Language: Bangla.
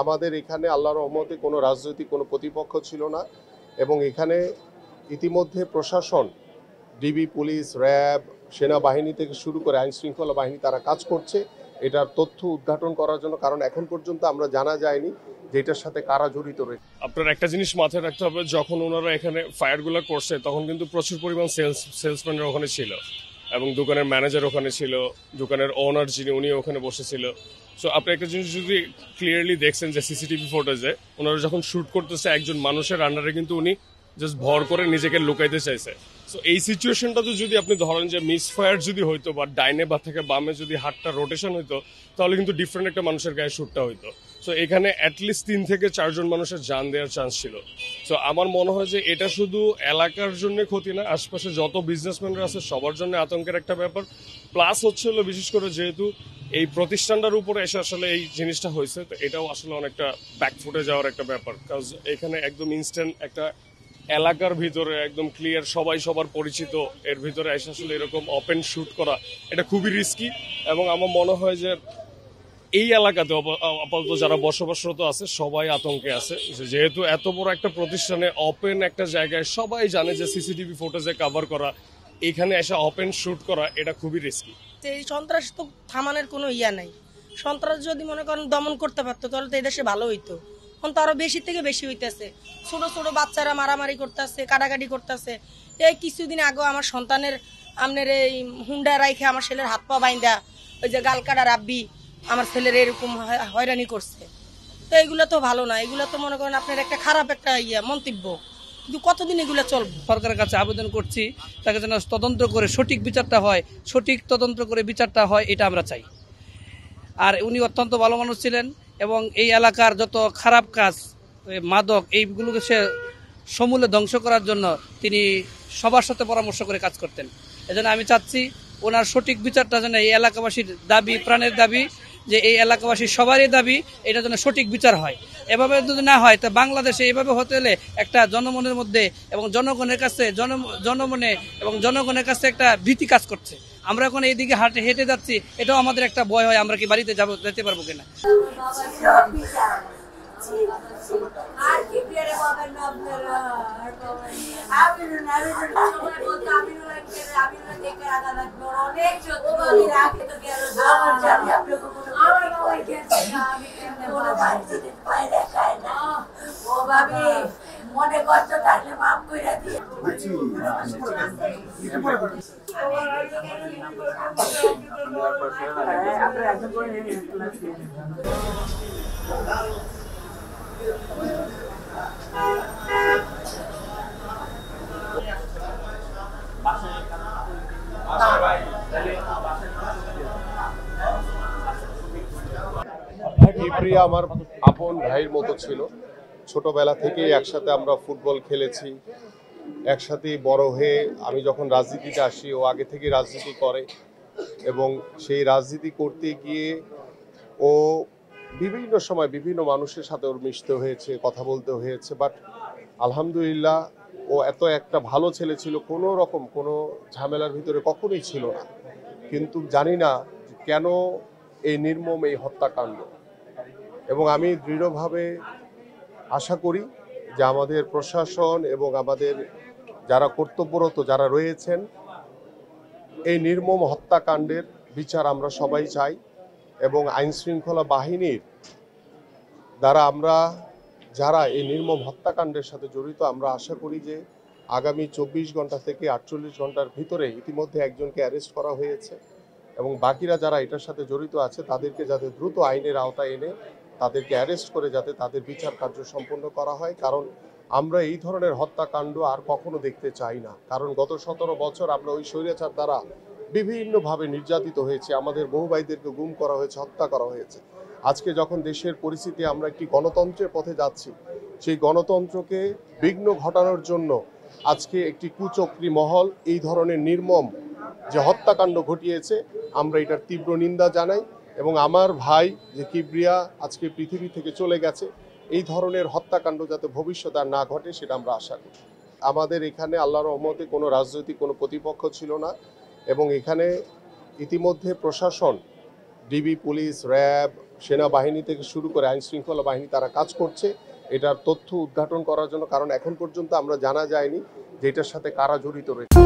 আমাদের এখানে আল্লাহর রহমতে কোনো রাজনৈতিক কোনো প্রতিপক্ষ ছিল না এবং এখানে ইতিমধ্যে প্রশাসন, ডিবি, পুলিশ, র্যাব, সেনাবাহিনী থেকে শুরু করে আইনশৃঙ্খলা বাহিনী তারা কাজ করছে এটার তথ্য উদ্ঘাটন করার জন্য, কারণ এখন পর্যন্ত আমরা জানা যায়নি যে এটার সাথে কারা জড়িত রয়েছে। আপনার একটা জিনিস মাথায় রাখতে হবে, যখন ওনারা এখানে ফায়ারগুলো করছে তখন কিন্তু প্রচুর পরিমাণ সেলসম্যানরা ওখানে ছিল এবং দোকানের ম্যানেজার ওখানে ছিল, দোকানের ওনার যিনি উনি ওখানে বসেছিল। সো আপনি একটা জিনিস যদি ক্লিয়ারলি দেখছেন যে সিসিটিভি ফুটেজে ওনারা যখন শ্যুট করতেছে একজন মানুষের আন্ডারে কিন্তু উনি জাস্ট ভর করে নিজেকে লুকাইতে চাইছে। সো এই সিচুয়েশনটাতে যদি আপনি ধরেন যে মিস ফায়ার যদি হইতো বা ডাইনে বা থেকে বামে যদি হাতটা রোটেশন হইতো তাহলে কিন্তু ডিফারেন্ট একটা মানুষের গায়ে শ্যুটটা হইতো। সো এখানে অ্যাটলিস্ট 3 থেকে 4 জন মানুষের জান দেওয়ার চান্স ছিল। সো আমার মনে হয় যে এটা শুধু এলাকার জন্য ক্ষতি না, আশপাশে যত বিজনেসম্যানরা আছে সবার জন্য আতঙ্কের একটা ব্যাপার। প্লাস হচ্ছে হলো বিশেষ করে যেহেতু এই প্রতিষ্ঠানটার উপরে এসে আসলে এই জিনিসটা হয়েছে, তো এটাও আসলে অনেকটা ব্যাকফুটে যাওয়ার একটা ব্যাপার। কারণ এখানে একদম ইনস্ট্যান্ট একটা এলাকার ভিতরে একদম ক্লিয়ার সবাই সবার পরিচিত এর ভিতরে এসে আসলে এরকম ওপেন শুট করা এটা খুবই রিস্কি। এবং আমার মনে হয় যে এই এলাকাতে আপাতত যারা বসবাসরত আছে সবাই আতঙ্কে আছে, যেহেতু এত বড় একটা প্রতিষ্ঠানে ওপেন একটা জায়গায় সবাই জানে যে সিসিটিভি ফুটেজে কভার করা, এখানে এসে ওপেন শুট করা এটা খুবই রিস্কি। এই সন্ত্রাস তো থামানোর কোনো ইয়া নাই। সন্ত্রাস যদি মনে করেন দমন করতে পারতো তাহলে তো এই দেশে ভালো হইতো। এখন তো আরো বেশি থেকে বেশি হইতেছে, ছোট ছোট বাচ্চারা মারামারি করতেছে, কাটাকাটি করতেছে। এই কিছুদিন আগেও আমার সন্তানের আপনার এই হুন্ডা রাইখে আমার ছেলের হাত পা বাইন্দা ওই যে গাল কাটা রাব্বি আমার ছেলের এরকম হয়রানি করছে। তো এগুলো তো ভালো না, এগুলো তো মনে করেন আপনার একটা খারাপ একটা মন্তব্য। কিন্তু কতদিন এগুলো চলবে? সরকারের কাছে আবেদন করছি তাকে যেন তদন্ত করে সঠিক বিচারটা হয়, সঠিক তদন্ত করে বিচারটা হয়, এটা আমরা চাই। আর উনি অত্যন্ত ভালো মানুষ ছিলেন এবং এই এলাকার যত খারাপ কাজ, মাদক, এইগুলোকে সে সমূলে ধ্বংস করার জন্য তিনি সবার সাথে পরামর্শ করে কাজ করতেন। এজন্য আমি চাচ্ছি ওনার সঠিক বিচারটা যেন, এই এলাকাবাসীর দাবি, প্রাণের দাবি, যে এই এলাকাবাসীর সবারই দাবি এটা যেন সঠিক বিচার হয়। এভাবে যদি না হয় তো বাংলাদেশে এইভাবে হতে হলে একটা জনমনের মধ্যে এবং জনগণের কাছে জনমনে এবং জনগণের কাছে একটা ভীতি কাজ করছে। আমরা এখন এইদিকে হেঁটে যাচ্ছি, এটাও আমাদের একটা ভয় হয়, আমরা কি বাড়িতে যেতে পারবো কিনা। মনে কষ্ট থাকলে মাফ করে দিয়ে কিবরিয়া আমার আপন ভাইয়ের মতো ছিল। ছোটবেলা থেকেই একসাথে আমরা ফুটবল খেলেছি, একসাথেই বড় হয়ে আমি যখন রাজনীতিতে আসি ও আগে থেকে রাজনীতি করে এবং সেই রাজনীতি করতে গিয়ে ও বিভিন্ন সময় বিভিন্ন মানুষের সাথে ওর মিশতে হয়েছে, কথা বলতে হয়েছে। বাট আলহামদুলিল্লাহ ও এত একটা ভালো ছেলে ছিল, কোনো রকম কোনো ঝামেলার ভিতরে কখনোই ছিল না। কিন্তু জানি না কেন এই নির্মম এই হত্যাকাণ্ড। এবং আমি দৃঢ়ভাবে আশা করি যে আমাদের প্রশাসন এবং আমাদের যারা কর্তব্যরত যারা রয়েছেন, এই নির্মম হত্যাকাণ্ডের বিচার আমরা সবাই চাই এবং আইনশৃঙ্খলা বাহিনীর দ্বারা আমরা যারা এই নির্মম হত্যাকাণ্ডের সাথে জড়িত, আমরা আশা করি যে আগামী 24 ঘন্টা থেকে 48 ঘন্টার ভিতরে ইতিমধ্যে একজনকে অ্যারেস্ট করা হয়েছে এবং বাকিরা যারা এটার সাথে জড়িত আছে তাদেরকে যাতে দ্রুত আইনের আওতায় এনে তাদেরকে অ্যারেস্ট করে যাতে তাদের বিচার কার্য সম্পন্ন করা হয়। কারণ আমরা এই ধরনের হত্যাকাণ্ড আর কখনো দেখতে চাই না। কারণ গত 17 বছর আমরা ওই স্বৈরাচার দ্বারা বিভিন্নভাবে নির্যাতিত হয়েছে, আমাদের বহু ভাইদেরকে গুম করা হয়েছে, হত্যা করা হয়েছে। আজকে যখন দেশের পরিস্থিতি আমরা একটি গণতন্ত্রের পথে যাচ্ছি, সেই গণতন্ত্রকে বিঘ্ন ঘটানোর জন্য আজকে একটি কুচক্রী মহল এই ধরনের নির্মম যে হত্যাকাণ্ড ঘটিয়েছে, আমরা এটার তীব্র নিন্দা জানাই। এবং আমার ভাই যে কিবরিয়া আজকে পৃথিবী থেকে চলে গেছে, এই ধরনের হত্যাকাণ্ড যাতে ভবিষ্যতে আর না ঘটে সেটা আমরা আশা করি। আমাদের এখানে আল্লাহর রহমতে কোনো রাজনৈতিক কোনো প্রতিপক্ষ ছিল না এবং এখানে ইতিমধ্যে প্রশাসন, ডিবি, পুলিশ, র্যাব, সেনাবাহিনী থেকে শুরু করে আইন শৃঙ্খলা বাহিনী তারা কাজ করছে এটার তথ্য উদ্ঘাটন করার জন্য, কারণ এখন পর্যন্ত আমরা জানা যায়নি যে এটার সাথে কারা জড়িত রয়েছে।